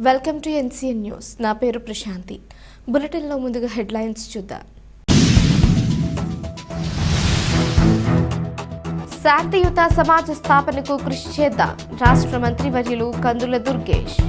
Welcome to NCN news. నా పేరు ప్రశాంతి. బులెటిన్లో ముందుగా హెడ్లైన్స్ చూద్దాం. శాంతియుత సమాజ స్థాపనకు కృషి చేద్దాం. రాష్ట్ర మంత్రివర్యులు కందుల దుర్గేష్.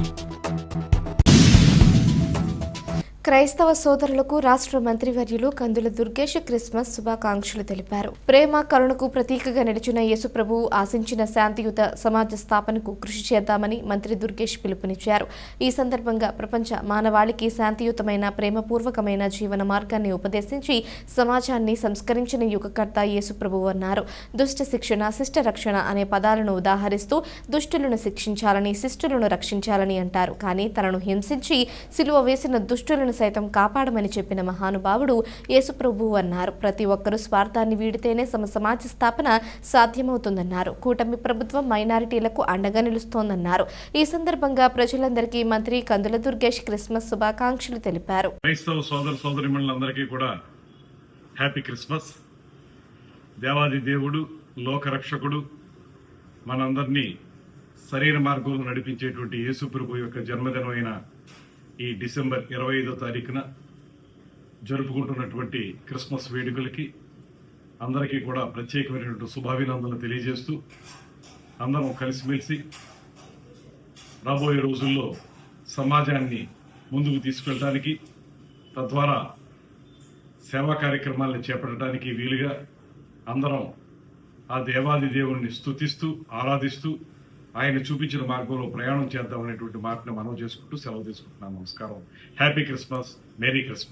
క్రైస్తవ సోదరులకు రాష్ట్ర మంత్రివర్యులు కందుల దుర్గేష్ క్రిస్మస్ శుభాకాంక్షలు తెలిపారు. ప్రేమ కరుణకు ప్రతీకగా నిలిచిన యేసుప్రభువు ఆశించిన శాంతియుత సమాజ స్థాపనకు కృషి చేద్దామని మంత్రి దుర్గేష్ పిలుపునిచ్చారు. ఈ సందర్భంగా ప్రపంచ మానవాళికి శాంతియుతమైన ప్రేమపూర్వకమైన జీవన మార్గాన్ని ఉపదేశించి సమాజాన్ని సంస్కరించిన యుగకర్త యేసుప్రభువు అన్నారు. దుష్ట శిక్షణ, శిష్ట రక్షణ అనే పదాలను ఉదాహరిస్తూ దుష్టులను శిక్షించాలని, శిష్టులను రక్షించాలని అంటారు. కానీ తనను హింసించి సిలువ వేసిన దుష్టులను సైతం కాపాడమని చెప్పిన మహానుభావుడు యేసుప్రభువు అన్నారు. ప్రతి ఒక్కరూ స్వార్థాన్ని వీడితేనే సమాజ స్థాపన సాధ్యమవుతుందన్నారు. కూటమి ప్రభుత్వం మైనారిటీలకు అండగా నిలుస్తోందన్నారు. ఈ సందర్భంగా ప్రజలందరికీ మంత్రి కందుల దుర్గేష్ క్రిస్మస్ శుభాకాంక్షలు తెలిపారు. క్రైస్తవ సోదర సోదరీమణులందరికీ కూడా హ్యాపీ క్రిస్మస్. దేవాది దేవుడు, లోకరక్షకుడు, మనందరినీ సరైన మార్గంలో నడిపించేటువంటి యేసుప్రభు యొక్క జన్మదినమైన ఈ డిసెంబర్ 25వ తారీఖున జరుపుకుంటున్నటువంటి క్రిస్మస్ వేడుకలకి అందరికీ కూడా ప్రత్యేకమైనటువంటి శుభాభినందనలు తెలియజేస్తూ అందరం కలిసిమెలిసి రాబోయే రోజుల్లో సమాజాన్ని ముందుకు తీసుకెళ్ళడానికి, తద్వారా సేవా కార్యక్రమాలను చేపట్టడానికి వీలుగా అందరం ఆ దేవాది దేవుణ్ణి స్తుతిస్తూ ఆరాధిస్తూ ఆయన చూపించిన మార్గంలో ప్రయాణం చేద్దాం అనేటువంటి మాటను మనం చేసుకుంటూ సెలవు తీసుకుంటున్నాం. నమస్కారం. Happy Christmas. Merry Christmas.